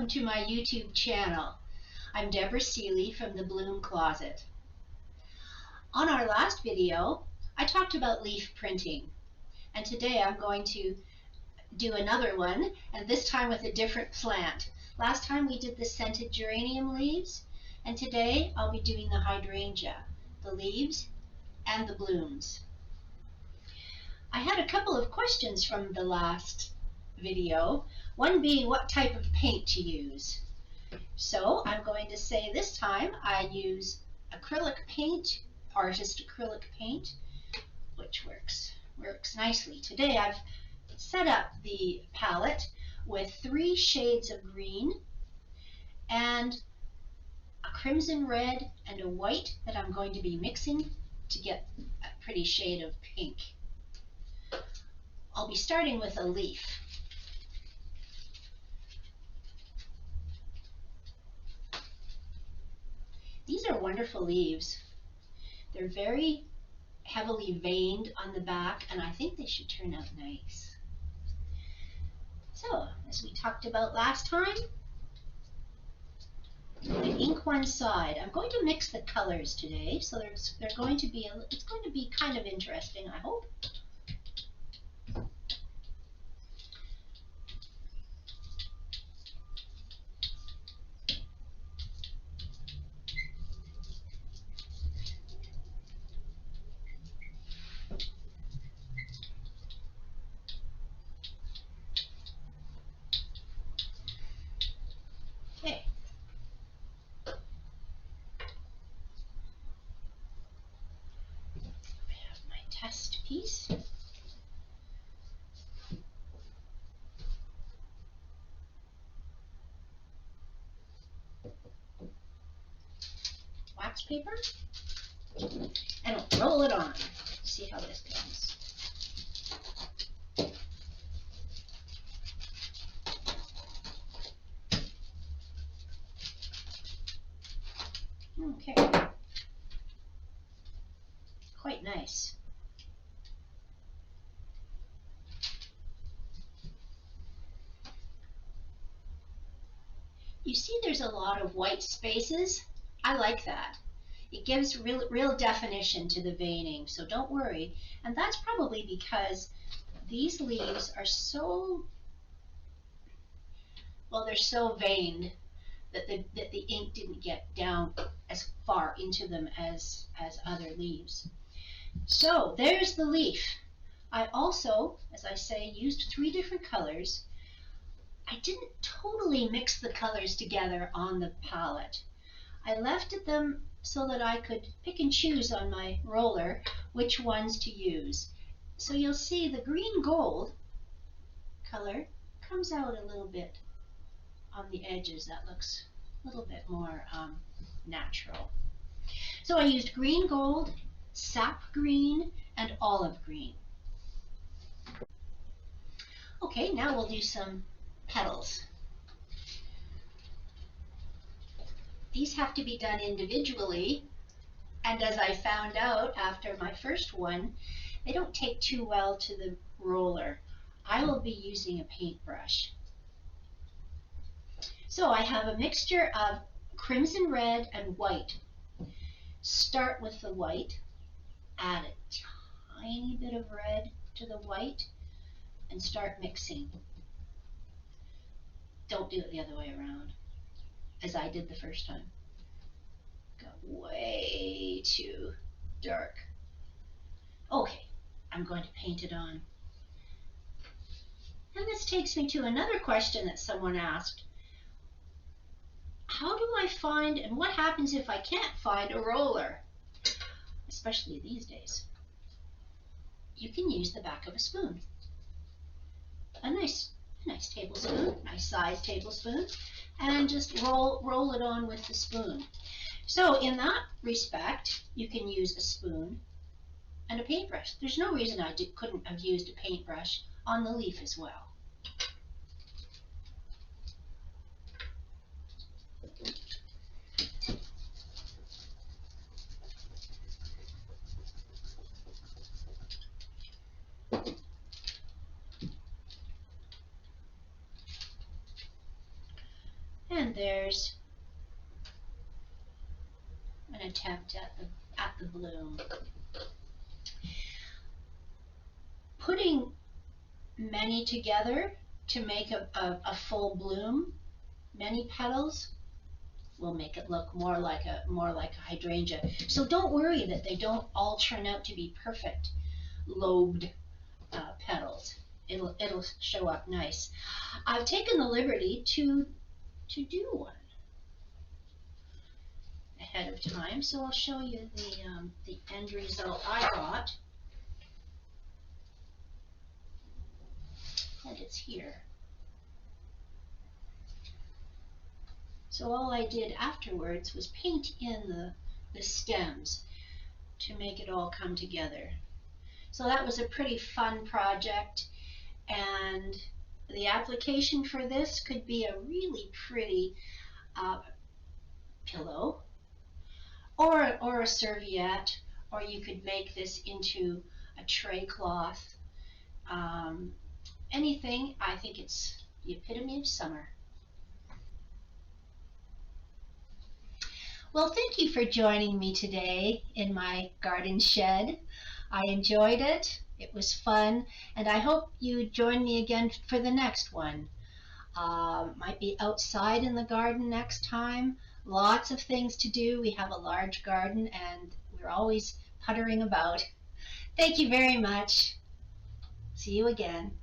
welcome to my YouTube channel. I'm Deborah Seeley from the Bloom Closet. On our last video, I talked about leaf printing, and today I'm going to do another one, and this time with a different plant. Last time we did the scented geranium leaves, and today I'll be doing the hydrangea, the leaves and the blooms. I had a couple of questions from the last video, one being what type of paint to use. So I'm going to say this time I use acrylic paint, artist acrylic paint, which works nicely. Today I've set up the palette with 3 shades of green and a crimson red and a white that I'm going to be mixing to get a pretty shade of pink. I'll be starting with a leaf. These are wonderful leaves. They're very heavily veined on the back, and I think they should turn out nice. So, as we talked about last time, I ink one side. I'm going to mix the colors today, so it's going to be kind of interesting, I hope. Okay. I have my test piece. Wax paper, and I'll roll it on. See how this goes. Okay, quite nice. You see there's a lot of white spaces. I like that. It gives real definition to the veining, so don't worry. And that's probably because these leaves are so, well, they're so veined that the ink didn't get down as far into them as other leaves. So there's the leaf. I also, as I say, used 3 different colors. I didn't totally mix the colors together on the palette. I left them so that I could pick and choose on my roller which ones to use. So you'll see the green gold color comes out a little bit on the edges. That looks a little bit more natural. So I used green gold, sap green, and olive green. Okay, now we'll do some petals. These have to be done individually, and as I found out after my first one, they don't take too well to the roller. I will be using a paintbrush. So I have a mixture of crimson red and white. Start with the white, add a tiny bit of red to the white, and start mixing. Don't do it the other way around, as I did the first time. Got way too dark. Okay, I'm going to paint it on. And this takes me to another question that someone asked. How do I find, and what happens if I can't find a roller? Especially these days. You can use the back of a spoon. A nice tablespoon, nice sized tablespoon, and just roll it on with the spoon. So in that respect, you can use a spoon and a paintbrush. There's no reason I couldn't have used a paintbrush on the leaf as well. And there's an attempt at the bloom. Putting many together to make a full bloom, many petals, will make it look more like a hydrangea. So don't worry that they don't all turn out to be perfect lobed petals. It'll show up nice. I've taken the liberty to do one ahead of time, so I'll show you the end result I got. And it's here. So all I did afterwards was paint in the stems to make it all come together. So that was a pretty fun project, and the application for this could be a really pretty pillow or a serviette, or you could make this into a tray cloth. Anything. I think it's the epitome of summer. Well, thank you for joining me today in my garden shed. I enjoyed it. It was fun, and I hope you join me again for the next one. Might be outside in the garden next time. Lots of things to do. We have a large garden, and we're always puttering about. Thank you very much. See you again.